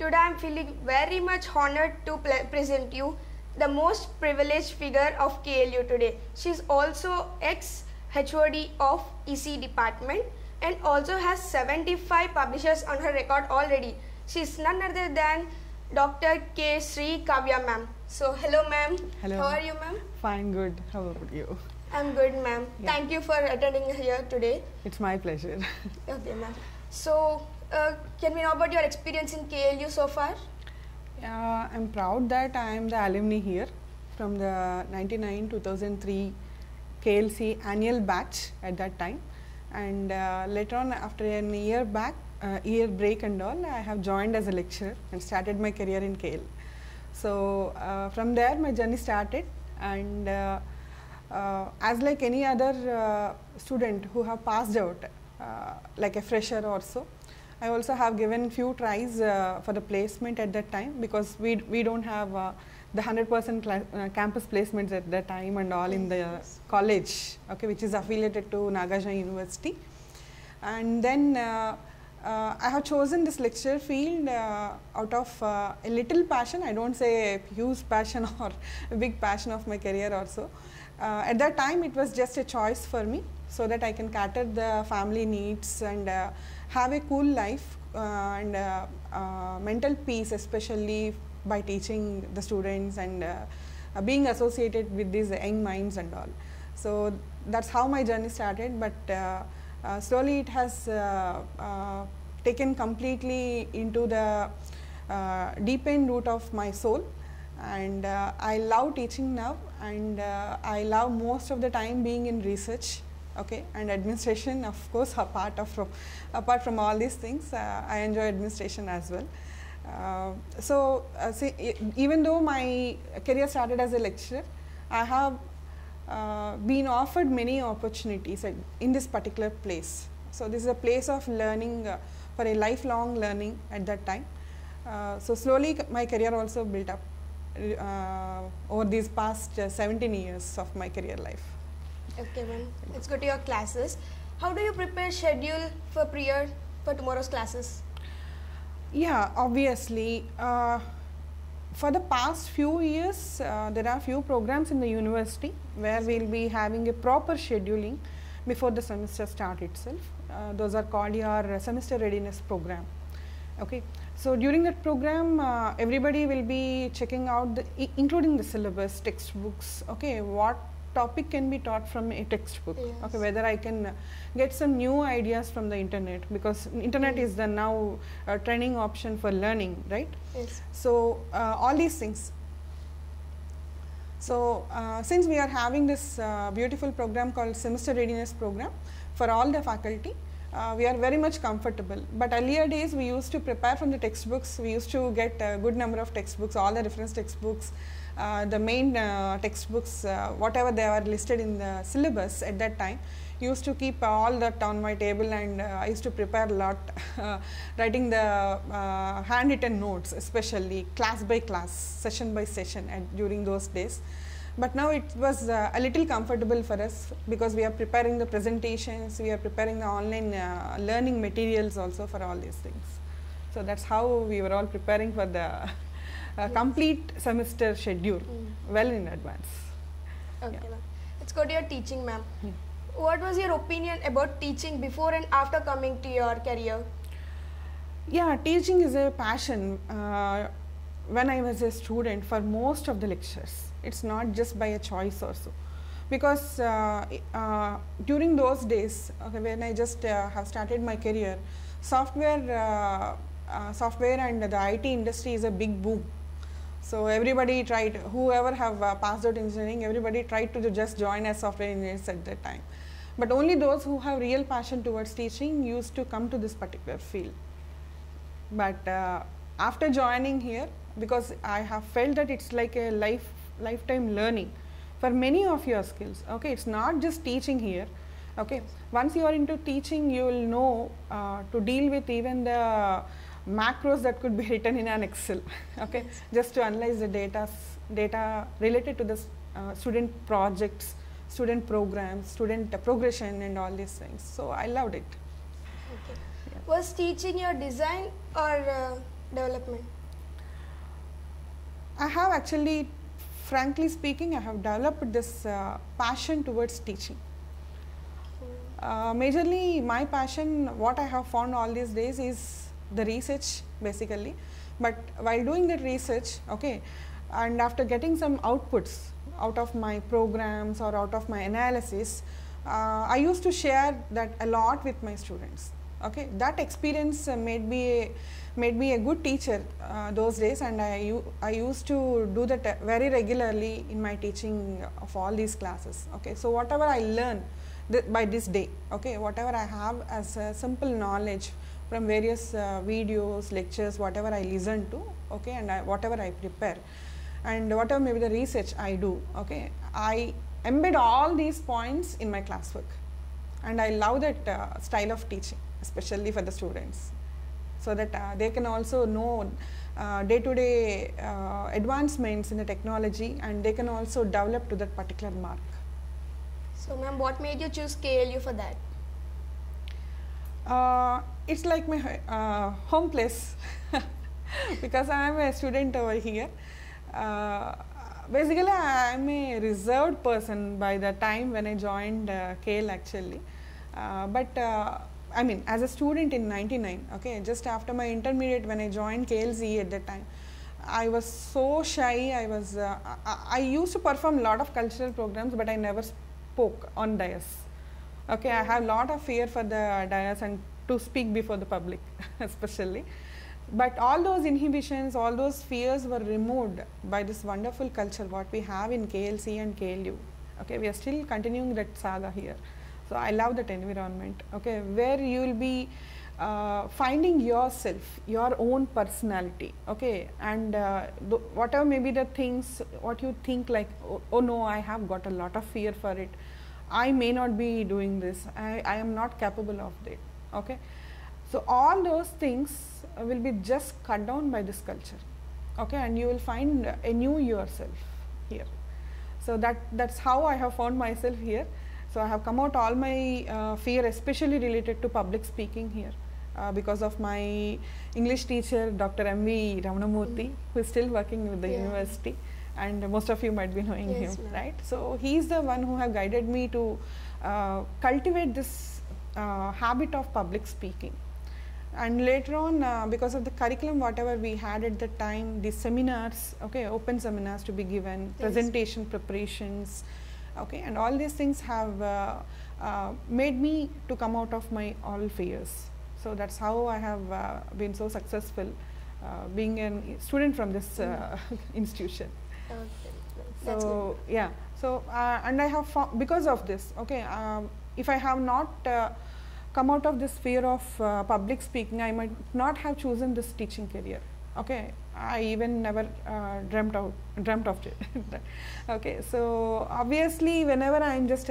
Today I am feeling very much honored to present you the most privileged figure of KLU today. She is also ex-HOD of EC department and also has 75 publishers on her record already. She is none other than Dr. K. Sri Kavya ma'am. So hello ma'am. Hello. How are you ma'am? Fine, good. How about you? I'm good ma'am. Yeah. Thank you for attending here today. It's my pleasure. Okay ma'am. So can we know about your experience in KLU so far? I'm proud that I am the alumni here from the 99-2003 KLC annual batch at that time, and later on after a year break and all, I have joined as a lecturer and started my career in KL. So from there my journey started, and as like any other student who have passed out like a fresher or so, I also have given few tries for the placement at that time, because we don't have the 100% campus placements at that time and all in the college, okay, which is affiliated to Nagarjuna University. And then I have chosen this lecture field out of a little passion. I don't say a huge passion or a big passion of my career also. At that time it was just a choice for me, so that I can cater the family needs and have a cool life and mental peace, especially by teaching the students and being associated with these young minds and all. So that's how my journey started, but slowly it has taken completely into the deep end root of my soul, and I love teaching now, and I love most of the time being in research, okay, and administration, of course, apart from all these things. I enjoy administration as well. See, even though my career started as a lecturer, I have been offered many opportunities in this particular place. So this is a place of learning for a lifelong learning at that time. So slowly my career also built up over these past 17 years of my career life. Okay ma'am, let's go to your classes. How do you prepare schedule for prior for tomorrow's classes? Yeah, obviously. For the past few years, there are few programs in the university where we will be having a proper scheduling before the semester start itself. Those are called your semester readiness program. Okay. So during that program, everybody will be checking out, including the syllabus, textbooks, okay, what topic can be taught from a textbook, yes. Okay, whether I can get some new ideas from the internet, because internet is the now training option for learning, right? Yes. So all these things. So since we are having this beautiful program called semester readiness program for all the faculty, we are very much comfortable. But earlier days we used to prepare from the textbooks. We used to get a good number of textbooks, all the reference textbooks, the main textbooks, whatever they were listed in the syllabus at that time. Used to keep all that on my table, and I used to prepare a lot, writing the handwritten notes, especially class by class, session by session during those days. But now it was a little comfortable for us, because we are preparing the presentations, we are preparing the online learning materials also for all these things. So that's how we were all preparing for the complete semester schedule well in advance. Okay, yeah. ma'am. Let's go to your teaching, ma'am. What was your opinion about teaching before and after coming to your career? Yeah, teaching is a passion. When I was a student, for most of the lectures, it's not just by a choice also, because during those days, okay, when I just have started my career, software and the IT industry is a big boom. So everybody tried, whoever have passed out engineering, everybody tried to just join as software engineers at that time. But only those who have real passion towards teaching used to come to this particular field. But after joining here, because I have felt that it's like a lifetime learning for many of your skills. Okay, it's not just teaching here. Okay, once you are into teaching, you will know to deal with even the macros that could be written in an Excel. Okay, just to analyze the data related to the student projects, student programs, student progression, and all these things. So I loved it. Okay. Yeah. Was teaching your design or development? I have actually, frankly speaking, I have developed this passion towards teaching. Majorly my passion, what I have found all these days is the research basically, but while doing the research, okay, and after getting some outputs out of my programs or out of my analysis, I used to share that a lot with my students. Okay, that experience made me a good teacher those days, and I used to do that very regularly in my teaching of all these classes. Okay, so whatever I learn by this day, okay, whatever I have as a simple knowledge from various videos, lectures, whatever I listen to, okay, and whatever I prepare, and whatever maybe the research I do, okay, I embed all these points in my classwork, and I love that style of teaching, especially for the students, so that they can also know day-to-day advancements in the technology, and they can also develop to that particular mark. So ma'am, what made you choose KLU for that? It's like my home place because I am a student over here. Basically, I am a reserved person by the time when I joined KL actually. But I mean, as a student in '99, okay, just after my intermediate when I joined KLC at that time, I was so shy. I used to perform a lot of cultural programs, but I never spoke on dais. Okay, I have a lot of fear for the dais and to speak before the public, especially. But all those inhibitions, all those fears were removed by this wonderful culture what we have in KLC and KLU. Okay, we are still continuing that saga here. So I love that environment. Okay, where you will be finding yourself, your own personality. Okay, and whatever maybe the things what you think like, oh no, I have got a lot of fear for it. I may not be doing this. I am not capable of it. Okay, so all those things will be just cut down by this culture. Okay, and you will find a new yourself here. So that's how I have found myself here. So I have come out all my fear, especially related to public speaking here, because of my English teacher, Dr. M.V. Ramanamurthy, who is still working with the university, and most of you might be knowing him, right? So he is the one who have guided me to cultivate this habit of public speaking. And later on, because of the curriculum whatever we had at the time, the seminars, okay, open seminars to be given, presentation preparations, okay, and all these things have made me to come out of my all fears. So that's how I have been so successful being a student from this institution. That's so good. Yeah, so and I have found because of this, okay, if I have not come out of this fear of public speaking, I might not have chosen this teaching career. Okay, I even never dreamt of it. Okay, so obviously whenever I am just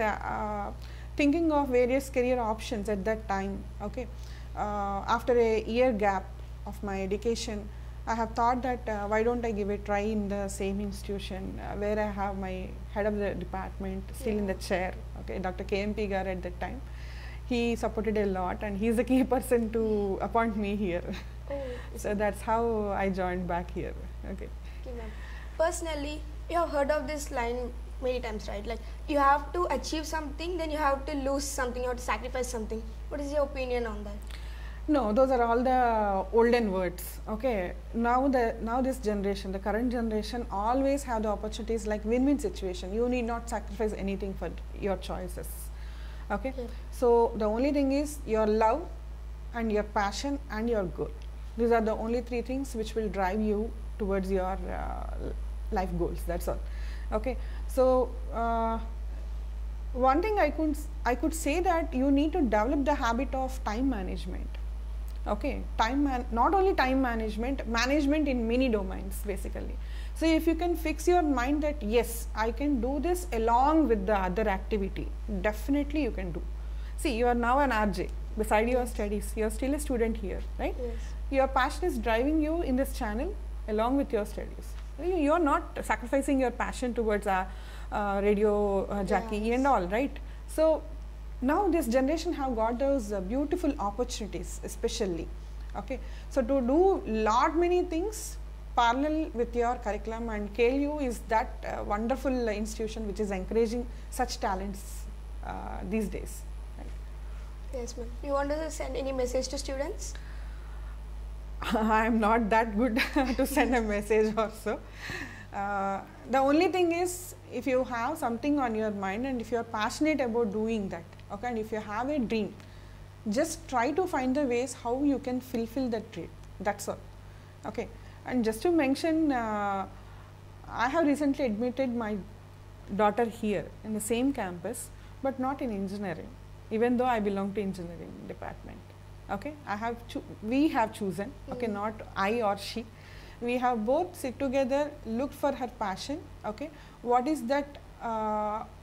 thinking of various career options at that time, okay, after a year gap of my education, I have thought that why don't I give a try in the same institution where I have my head of the department still in the chair, okay, Dr. K.M.P. Gar at that time. He supported a lot, and he is the key person to appoint me here. Oh, so that's how I joined back here. Okay. Okay, ma'am. Personally, you have heard of this line many times, right? Like, you have to achieve something, then you have to lose something, you have to sacrifice something. What is your opinion on that? No, those are all the olden words. Okay. Now this generation, the current generation, always have the opportunities like win-win situation. You need not sacrifice anything for your choices. Okay, so the only thing is your love and your passion and your goal. These are the only three things which will drive you towards your life goals. That's all. Okay, so one thing I could say that you need to develop the habit of time management. Okay, not only time management, management in many domains basically. So if you can fix your mind that yes, I can do this along with the other activity, definitely you can do. See, you are now an RJ beside your studies, you are still a student here, right? Yes. Your passion is driving you in this channel along with your studies. You are not sacrificing your passion towards a radio jockey and all, right? So now this generation have got those beautiful opportunities, especially Okay, so to do lot many things parallel with your curriculum, and KLU is that wonderful institution which is encouraging such talents these days. Right? Yes, ma'am. You want to send any message to students? I am not that good to send a message also. The only thing is, if you have something on your mind and if you are passionate about doing that, okay, and if you have a dream, just try to find the ways how you can fulfill that dream. That's all. Okay. And just to mention, I have recently admitted my daughter here in the same campus, but not in engineering, even though I belong to engineering department. Okay, we have chosen, okay, not I or she. We have both sit together, looked for her passion, okay, what is that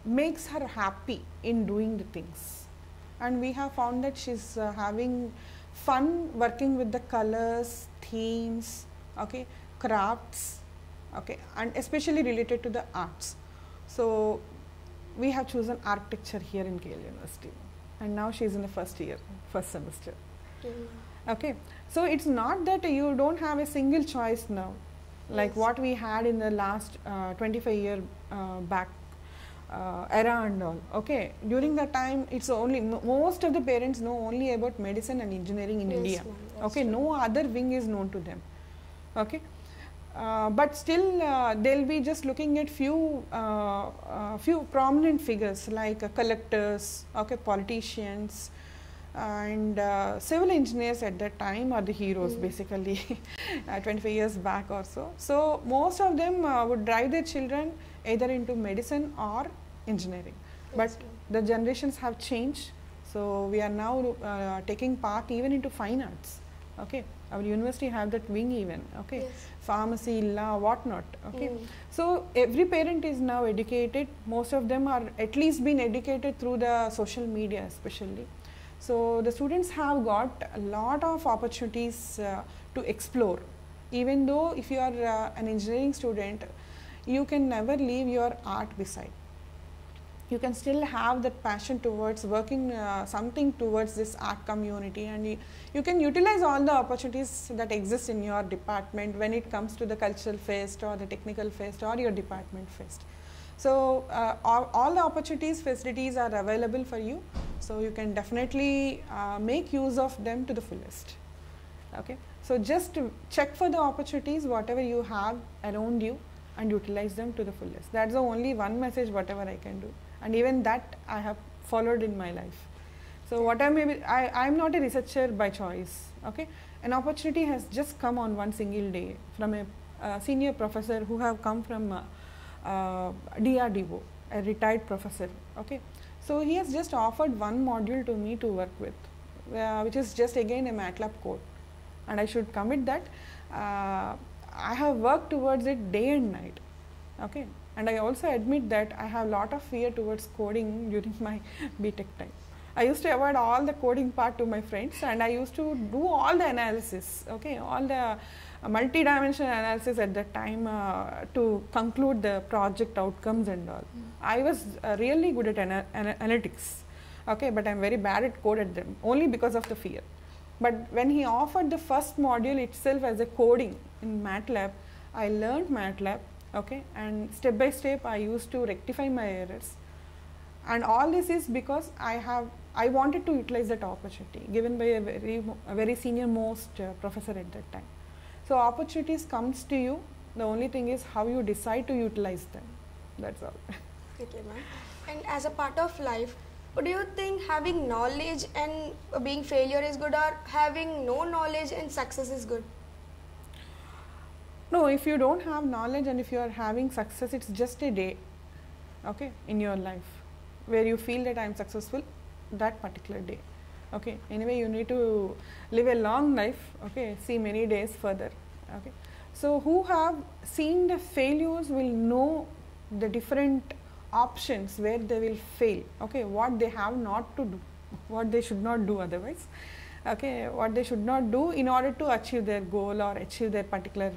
makes her happy in doing the things. And we have found that she's having fun working with the colors, themes, okay, crafts, okay, and especially related to the arts. So we have chosen architecture here in KL University, and now she is in the first semester. Okay, so it's not that you don't have a single choice now, like what we had in the last 25-year back era and all. Okay, during that time, it's only most of the parents know only about medicine and engineering in India. Okay, no other wing is known to them. Okay, but still they'll be just looking at few prominent figures like collectors, okay, politicians, and civil engineers at that time are the heroes basically 25 years back or so. So most of them would drive their children either into medicine or engineering. But the generations have changed, so we are now taking part even into fine arts. Okay, our university have that wing even, okay, pharmacy, law, whatnot. Okay, so every parent is now educated. Most of them are at least been educated through the social media especially. So the students have got a lot of opportunities to explore. Even though if you are an engineering student, you can never leave your art beside. You can still have that passion towards working something towards this art community, and you can utilize all the opportunities that exist in your department when it comes to the cultural fest or the technical fest or your department fest. So all the opportunities, facilities are available for you, so you can definitely make use of them to the fullest. Okay, so just to check for the opportunities whatever you have around you and utilize them to the fullest. That's the only one message whatever I can do, and even that I have followed in my life. So what I'm not a researcher by choice. Okay, an opportunity has just come on one single day from a senior professor who have come from DRDO, a retired professor. Okay, so he has just offered one module to me to work with, which is just again a MATLAB code, and I should commit that. I have worked towards it day and night. Okay, and I also admit that I have a lot of fear towards coding during my BTech time. I used to avoid all the coding part to my friends, and I used to do all the analysis, okay, all the multi-dimensional analysis at that time to conclude the project outcomes and all. I was really good at analytics, okay, but I'm very bad at code at them, only because of the fear. But when he offered the first module itself as a coding in MATLAB, I learned MATLAB, okay, and step by step I used to rectify my errors. And all this is because I wanted to utilize that opportunity given by a very senior most professor at that time. So opportunities comes to you, the only thing is how you decide to utilize them, that's all. Okay, ma'am. And as a part of life, do you think having knowledge and being failure is good, or having no knowledge and success is good? No, if you don't have knowledge and if you are having success, it's just a day, okay, in your life where you feel that I am successful that particular day. Okay, anyway, you need to live a long life, okay, see many days further. Okay, so who have seen the failures will know the different options where they will fail, okay, what they have not to do, what they should not do otherwise, okay, what they should not do in order to achieve their goal or achieve their particular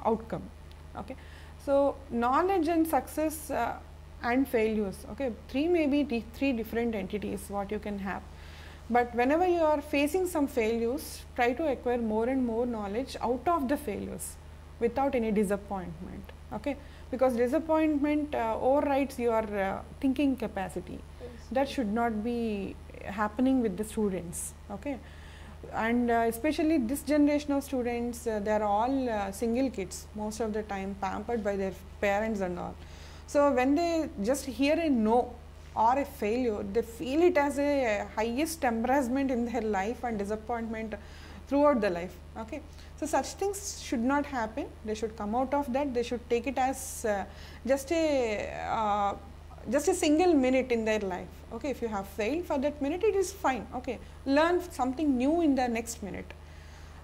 outcome. Okay, so knowledge and success and failures, okay, three different entities what you can have. But whenever you are facing some failures, try to acquire more and more knowledge out of the failures without any disappointment. Okay, because disappointment overrides your thinking capacity. Yes. That should not be happening with the students. Okay, and especially this generation of students, they are all single kids most of the time, pampered by their parents and all. So when they just hear a no or a failure, they feel it as a highest embarrassment in their life and disappointment throughout the life. Okay, so such things should not happen. They should come out of that. They should take it as just a single minute in their life. Okay, if you have failed for that minute, it is fine. Okay, learn something new in the next minute.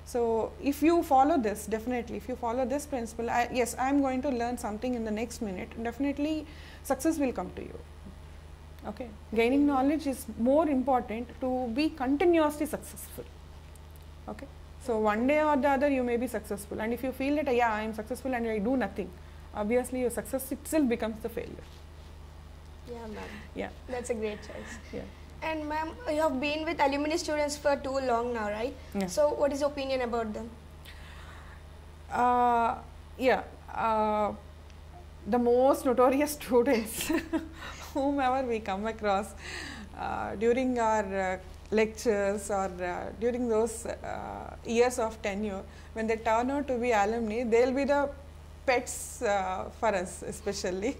So if you follow this, definitely if you follow this principle, yes, I am going to learn something in the next minute, definitely success will come to you. Okay, gaining knowledge is more important to be continuously successful. Okay, so one day or the other you may be successful, and if you feel that yeah, I am successful and I do nothing, obviously your success itself becomes the failure. Yeah, ma'am. Yeah. That's a great choice. Yeah. And ma'am, you have been with alumni students for too long now, right? Yeah. So what is your opinion about them? The most notorious students whomever we come across during our lectures or during those years of tenure, when they turn out to be alumni, they will be the pets for us especially.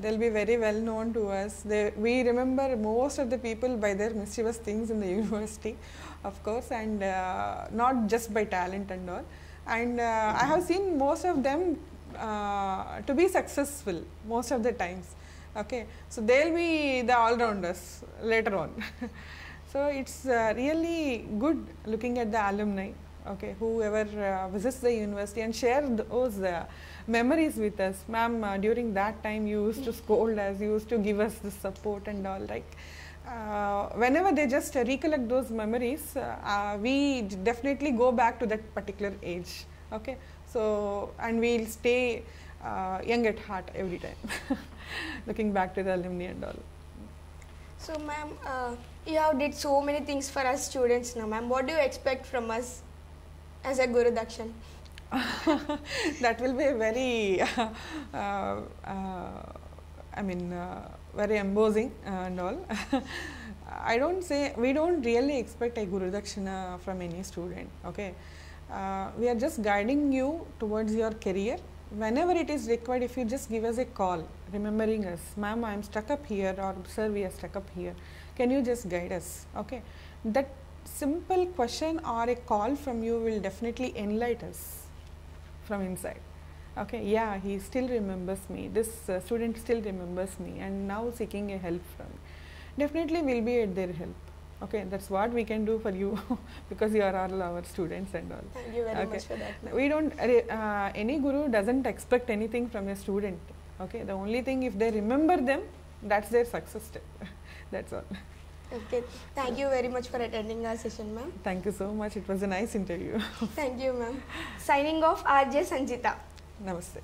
They'll be very well known to us. We remember most of the people by their mischievous things in the university, of course, and not just by talent and all. And I have seen most of them to be successful most of the times. Okay, so they'll be the all-rounders later on. So it's really good looking at the alumni. Okay, whoever visits the university and share those memories with us. Ma'am, during that time you used to scold us, you used to give us the support and all. Like whenever they just recollect those memories, we definitely go back to that particular age. Okay, so and we'll stay young at heart every time, looking back to the alumni and all. So ma'am, you have did so many things for us students now, ma'am. What do you expect from us as a Guru Dakshan? That will be very very embossing and all. We don't really expect a Guru Dakshina from any student. Okay, we are just guiding you towards your career. Whenever it is required, if you just give us a call, remembering us, ma'am, I am stuck up here, or sir, we are stuck up here, can you just guide us? Okay, that simple question or a call from you will definitely enlighten us from inside. Okay, yeah, he still remembers me, this student still remembers me and now seeking a help from me. Definitely we'll be at their help. Okay, that's what we can do for you because you are all our students and all. Thank you very much for that, ma'am. We don't, any guru doesn't expect anything from a student. Okay, the only thing, if they remember them, that's their success step. That's all. Okay, thank you very much for attending our session, ma'am. Thank you so much, it was a nice interview. Thank you, ma'am. Signing off, RJ Sanjita. Namaste.